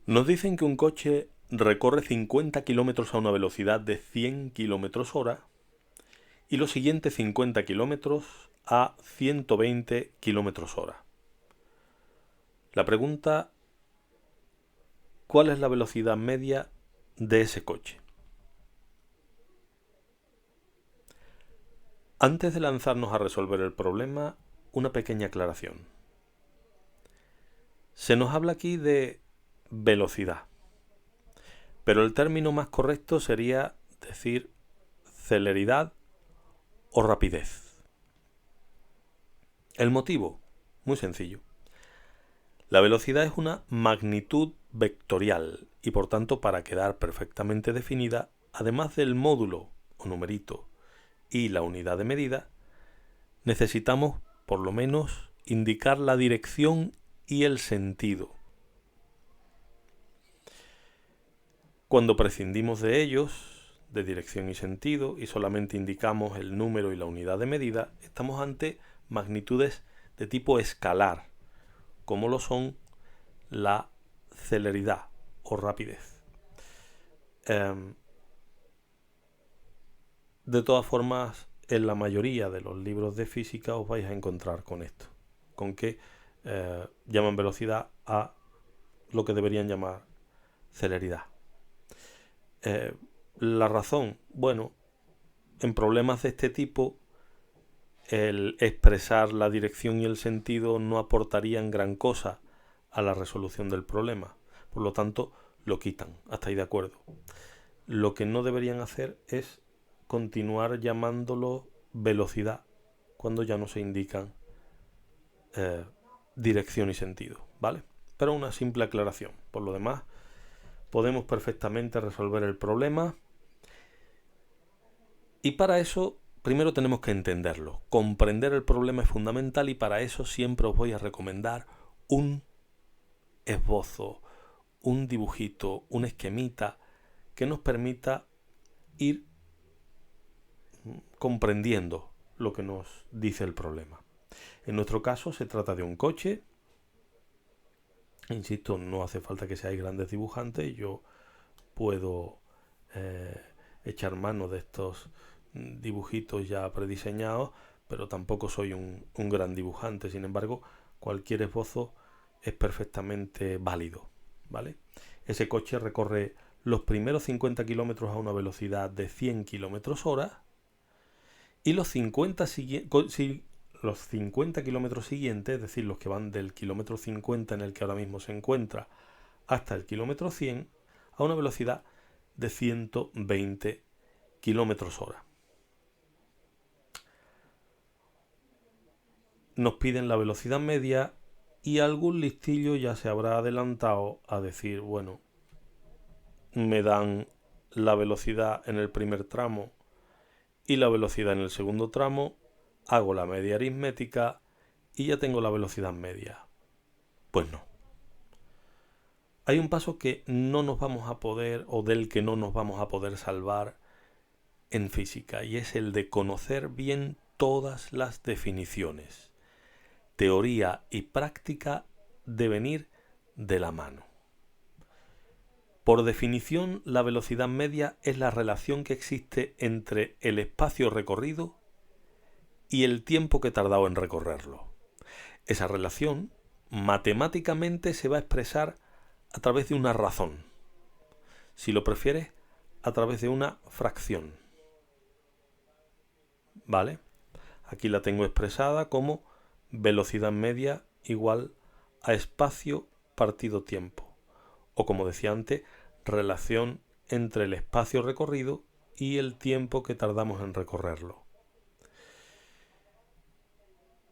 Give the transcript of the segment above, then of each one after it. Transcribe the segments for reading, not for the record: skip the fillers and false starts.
Nos dicen que un coche recorre 50 kilómetros a una velocidad de 100 kilómetros hora y los siguientes 50 kilómetros a 120 kilómetros hora. La pregunta, ¿cuál es la velocidad media de ese coche? Antes de lanzarnos a resolver el problema, una pequeña aclaración. Se nos habla aquí de velocidad, pero el término más correcto sería decir celeridad o rapidez. El motivo, muy sencillo. La velocidad es una magnitud vectorial y por tanto, para quedar perfectamente definida, además del módulo o numerito y la unidad de medida, necesitamos por lo menos indicar la dirección y el sentido. Cuando prescindimos de ellos, de dirección y sentido, y solamente indicamos el número y la unidad de medida, estamos ante magnitudes de tipo escalar, como lo son la celeridad o rapidez. De todas formas, en la mayoría de los libros de física os vais a encontrar con esto, con que llaman velocidad a lo que deberían llamar celeridad. La razón, bueno, en problemas de este tipo, el expresar la dirección y el sentido no aportarían gran cosa a la resolución del problema. Por lo tanto, lo quitan. Hasta ahí de acuerdo. Lo que no deberían hacer es continuar llamándolo velocidad cuando ya no se indican dirección y sentido, ¿vale? Pero una simple aclaración. Por lo demás, podemos perfectamente resolver el problema y para eso primero tenemos que entenderlo. Comprender el problema es fundamental y para eso siempre os voy a recomendar un esbozo, un dibujito, un esquemita que nos permita ir comprendiendo lo que nos dice el problema. En nuestro caso se trata de un coche. Insisto, no hace falta que seáis grandes dibujantes. Yo puedo echar mano de estos dibujitos ya prediseñados, pero tampoco soy un gran dibujante. Sin embargo, cualquier esbozo es perfectamente válido, ¿vale? Ese coche recorre los primeros 50 kilómetros a una velocidad de 100 kilómetros hora y los 50 kilómetros siguientes, es decir, los que van del kilómetro 50 en el que ahora mismo se encuentra hasta el kilómetro 100, a una velocidad de 120 kilómetros hora. Nos piden la velocidad media y algún listillo ya se habrá adelantado a decir, bueno, me dan la velocidad en el primer tramo y la velocidad en el segundo tramo, hago la media aritmética y ya tengo la velocidad media. Pues no. Hay un paso que no nos vamos a poder, o del que no nos vamos a poder salvar en física, y es el de conocer bien todas las definiciones. Teoría y práctica deben ir de la mano. Por definición, la velocidad media es la relación que existe entre el espacio recorrido y el tiempo que he tardado en recorrerlo. Esa relación matemáticamente se va a expresar a través de una razón. Si lo prefieres, a través de una fracción. ¿Vale? Aquí la tengo expresada como velocidad media igual a espacio partido tiempo. O como decía antes, relación entre el espacio recorrido y el tiempo que tardamos en recorrerlo.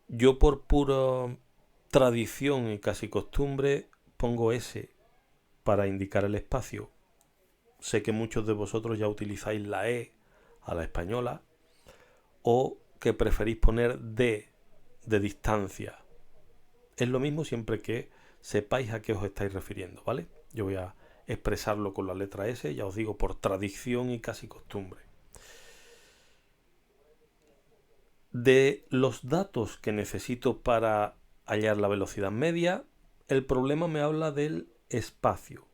Yo por pura tradición y casi costumbre pongo S para indicar el espacio. Sé que muchos de vosotros ya utilizáis la E a la española o que preferís poner D de distancia. Es lo mismo siempre que sepáis a qué os estáis refiriendo, ¿vale? Yo voy a expresarlo con la letra S, ya os digo, por tradición y casi costumbre. De los datos que necesito para hallar la velocidad media, el problema me habla del espacio.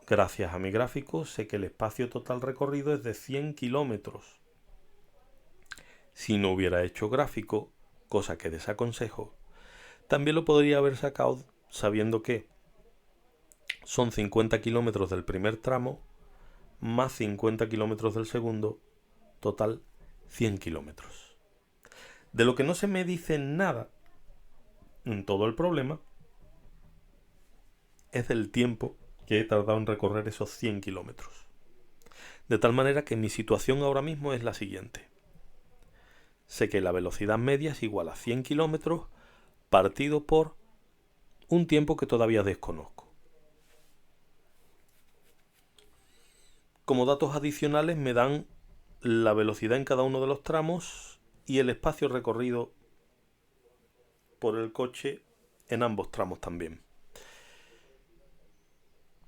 gracias a mi gráfico, sé que el espacio total recorrido es de 100 kilómetros. Si no hubiera hecho gráfico, cosa que desaconsejo, también lo podría haber sacado sabiendo que son 50 kilómetros del primer tramo más 50 kilómetros del segundo, total 100 kilómetros. De lo que no se me dice nada en todo el problema es del tiempo que he tardado en recorrer esos 100 kilómetros. De tal manera que mi situación ahora mismo es la siguiente. Sé que la velocidad media es igual a 100 kilómetros partido por un tiempo que todavía desconozco. Como datos adicionales me dan la velocidad en cada uno de los tramos y el espacio recorrido por el coche en ambos tramos también.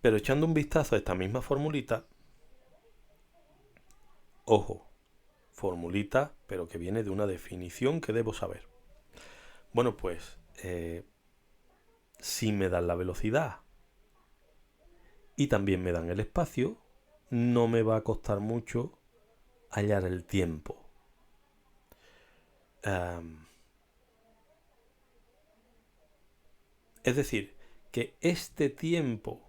Pero echando un vistazo a esta misma formulita, ojo, formulita, pero que viene de una definición que debo saber. Bueno, pues, si me dan la velocidad y también me dan el espacio, no me va a costar mucho hallar el tiempo. Es decir, que este tiempo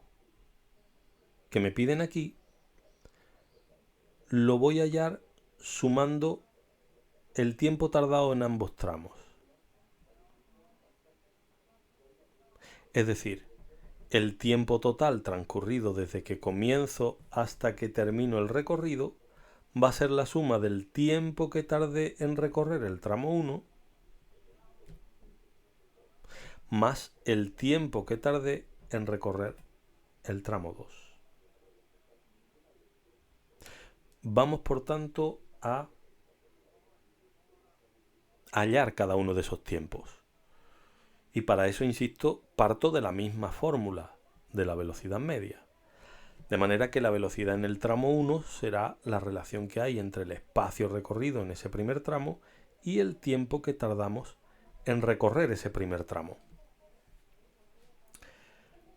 que me piden aquí lo voy a hallar sumando el tiempo tardado en ambos tramos. Es decir, el tiempo total transcurrido desde que comienzo hasta que termino el recorrido va a ser la suma del tiempo que tardé en recorrer el tramo 1 más el tiempo que tardé en recorrer el tramo 2. Vamos, por tanto, a hallar cada uno de esos tiempos. Y para eso, insisto, parto de la misma fórmula de la velocidad media. De manera que la velocidad en el tramo 1 será la relación que hay entre el espacio recorrido en ese primer tramo y el tiempo que tardamos en recorrer ese primer tramo.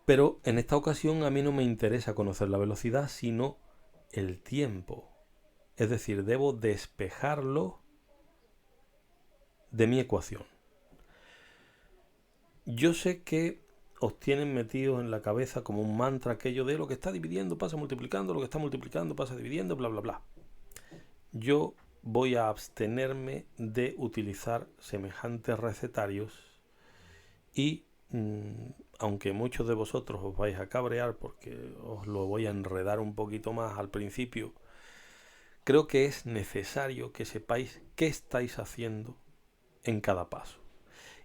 Pero en esta ocasión a mí no me interesa conocer la velocidad, sino el tiempo. Es decir, debo despejarlo de mi ecuación. Yo sé que os tienen metidos en la cabeza como un mantra aquello de lo que está dividiendo pasa multiplicando, lo que está multiplicando pasa dividiendo, bla, bla, bla. Yo voy a abstenerme de utilizar semejantes recetarios y aunque muchos de vosotros os vais a cabrear porque os lo voy a enredar un poquito más al principio, creo que es necesario que sepáis qué estáis haciendo en cada paso.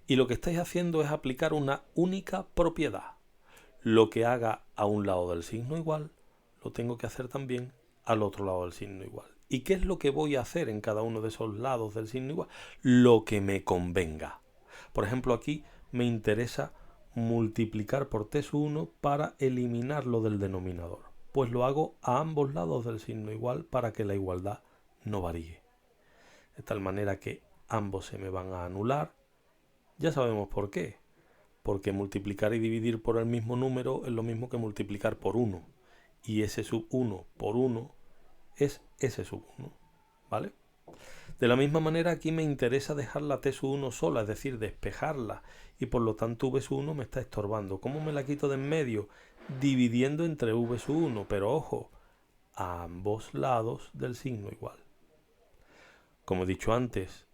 Y lo que estáis haciendo es aplicar una única propiedad. Lo que haga a un lado del signo igual, lo tengo que hacer también al otro lado del signo igual. ¿Y qué es lo que voy a hacer en cada uno de esos lados del signo igual? Lo que me convenga. Por ejemplo, aquí me interesa multiplicar por t1 para eliminarlo del denominador. Pues lo hago a ambos lados del signo igual para que la igualdad no varíe. De tal manera que ambos se me van a anular. Ya sabemos por qué. Porque multiplicar y dividir por el mismo número es lo mismo que multiplicar por 1. Y S sub 1 por 1 es S sub 1. ¿Vale? De la misma manera aquí me interesa dejar la T sub 1 sola, es decir, despejarla. Y por lo tanto V sub 1 me está estorbando. ¿Cómo me la quito de en medio? Dividiendo entre V sub 1. Pero ojo, a ambos lados del signo igual. Como he dicho antes,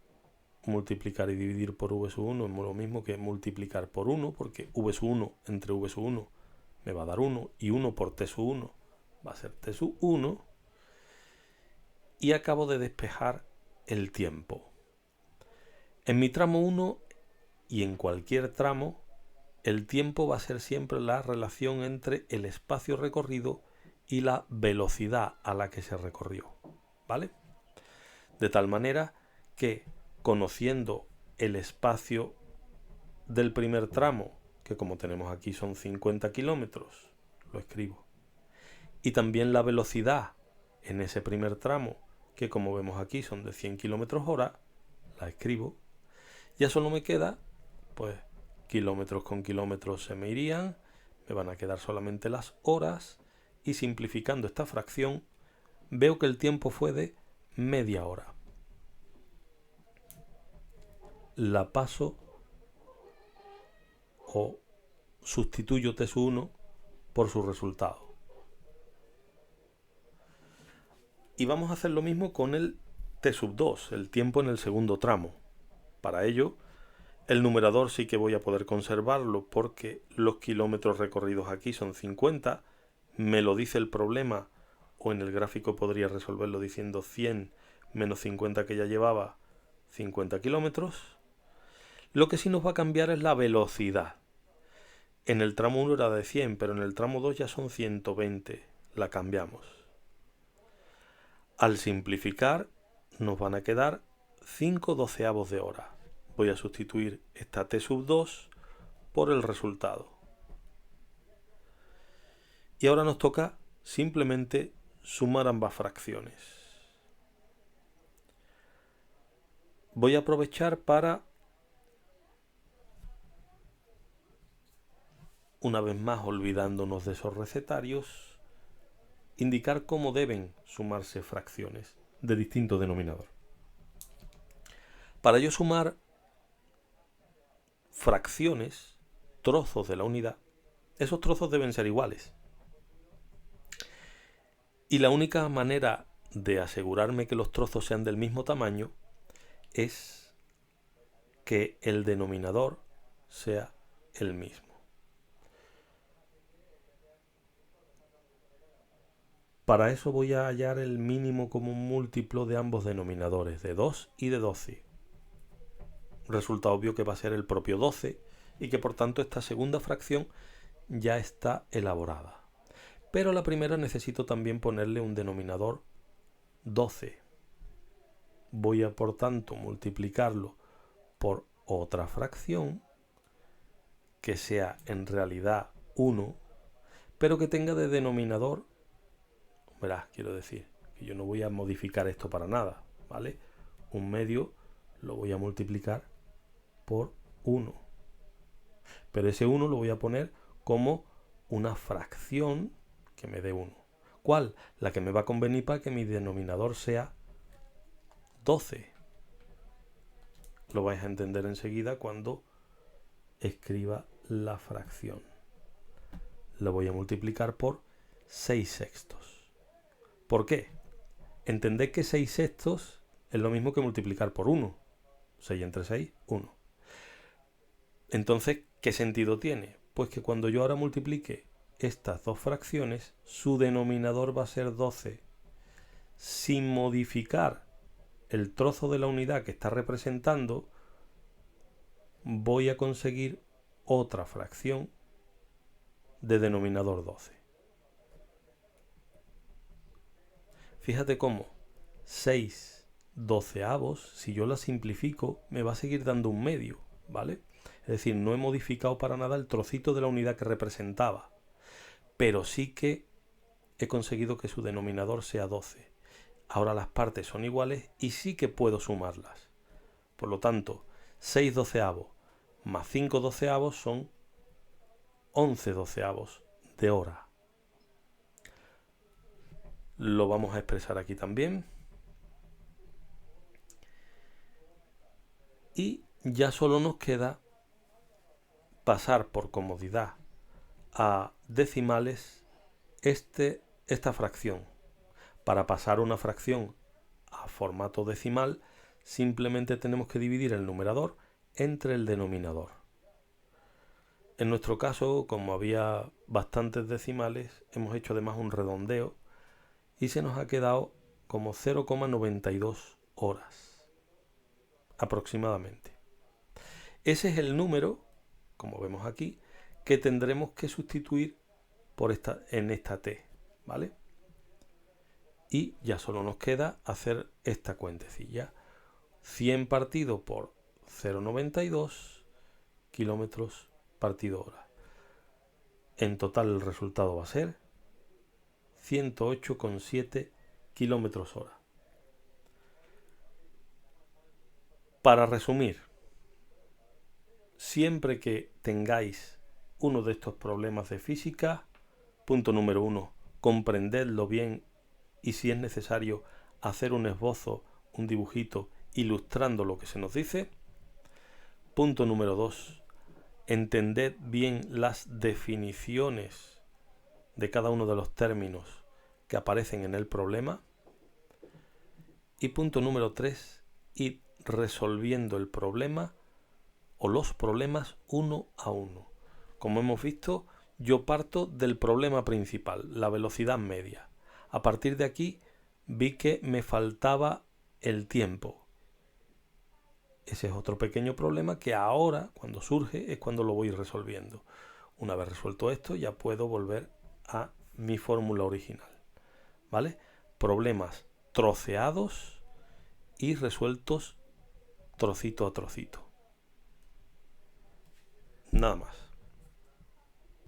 multiplicar y dividir por V sub 1 es lo mismo que multiplicar por 1, porque V sub 1 entre V sub 1 me va a dar 1, y 1 por T sub 1 va a ser T sub 1, y acabo de despejar el tiempo. En mi tramo 1 y en cualquier tramo, el tiempo va a ser siempre la relación entre el espacio recorrido y la velocidad a la que se recorrió, ¿vale? De tal manera que conociendo el espacio del primer tramo, que como tenemos aquí son 50 kilómetros, lo escribo. Y también la velocidad en ese primer tramo, que como vemos aquí son de 100 kilómetros hora, la escribo. Ya solo me queda, pues, kilómetros con kilómetros se me irían, me van a quedar solamente las horas, y simplificando esta fracción, veo que el tiempo fue de media hora. La paso o sustituyo T1 por su resultado. Y vamos a hacer lo mismo con el T2, el tiempo en el segundo tramo. Para ello, el numerador sí que voy a poder conservarlo porque los kilómetros recorridos aquí son 50. Me lo dice el problema, o en el gráfico podría resolverlo diciendo 100 menos 50 que ya llevaba, 50 kilómetros. Lo que sí nos va a cambiar es la velocidad. En el tramo 1 era de 100, pero en el tramo 2 ya son 120. La cambiamos. Al simplificar, nos van a quedar 5/12 de hora. Voy a sustituir esta T2 por el resultado. Y ahora nos toca simplemente sumar ambas fracciones. Voy a aprovechar para, una vez más olvidándonos de esos recetarios, indicar cómo deben sumarse fracciones de distinto denominador. Para yo sumar fracciones, trozos de la unidad, esos trozos deben ser iguales. Y la única manera de asegurarme que los trozos sean del mismo tamaño es que el denominador sea el mismo. Para eso voy a hallar el mínimo común múltiplo de ambos denominadores, de 2 y de 12. Resulta obvio que va a ser el propio 12 y que por tanto esta segunda fracción ya está elaborada. Pero la primera necesito también ponerle un denominador 12. Voy a por tanto multiplicarlo por otra fracción que sea en realidad 1, pero que tenga de denominador, verás, quiero decir que yo no voy a modificar esto para nada, ¿vale? Un medio lo voy a multiplicar por 1. Pero ese 1 lo voy a poner como una fracción que me dé 1. ¿Cuál? La que me va a convenir para que mi denominador sea 12. Lo vais a entender enseguida cuando escriba la fracción. Lo voy a multiplicar por 6/6. ¿Por qué? Entended que 6/6 es lo mismo que multiplicar por 1. 6 entre 6, 1. Entonces, ¿qué sentido tiene? Pues que cuando yo ahora multiplique estas dos fracciones, su denominador va a ser 12, sin modificar el trozo de la unidad que está representando. Voy a conseguir otra fracción de denominador 12. Fíjate cómo 6/12, si yo la simplifico, me va a seguir dando un medio, ¿vale? Es decir, no he modificado para nada el trocito de la unidad que representaba, pero sí que he conseguido que su denominador sea 12. Ahora las partes son iguales y sí que puedo sumarlas. Por lo tanto, 6/12 más 5/12 son 11/12 de hora. Lo vamos a expresar aquí también. Y ya solo nos queda pasar por comodidad a decimales esta fracción. Para pasar una fracción a formato decimal, simplemente tenemos que dividir el numerador entre el denominador. En nuestro caso, como había bastantes decimales, hemos hecho además un redondeo y se nos ha quedado como 0,92 horas aproximadamente. Ese es el número, como vemos aquí, que tendremos que sustituir en esta t, ¿vale? Y ya solo nos queda hacer esta cuentecilla. 100 partido por 0,92 kilómetros partido hora. En total el resultado va a ser 108,7 kilómetros hora. Para resumir, siempre que tengáis uno de estos problemas de física, punto número 1, comprenderlo bien y si es necesario hacer un esbozo, un dibujito, ilustrando lo que se nos dice. Punto número 2. Entended bien las definiciones de cada uno de los términos que aparecen en el problema. Y punto número 3. Ir resolviendo el problema o los problemas uno a uno. Como hemos visto, yo parto del problema principal, la velocidad media. A partir de aquí vi que me faltaba el tiempo. Ese es otro pequeño problema que ahora, cuando surge, es cuando lo voy resolviendo. Una vez resuelto esto, ya puedo volver a mi fórmula original. ¿Vale? Problemas troceados y resueltos trocito a trocito. Nada más.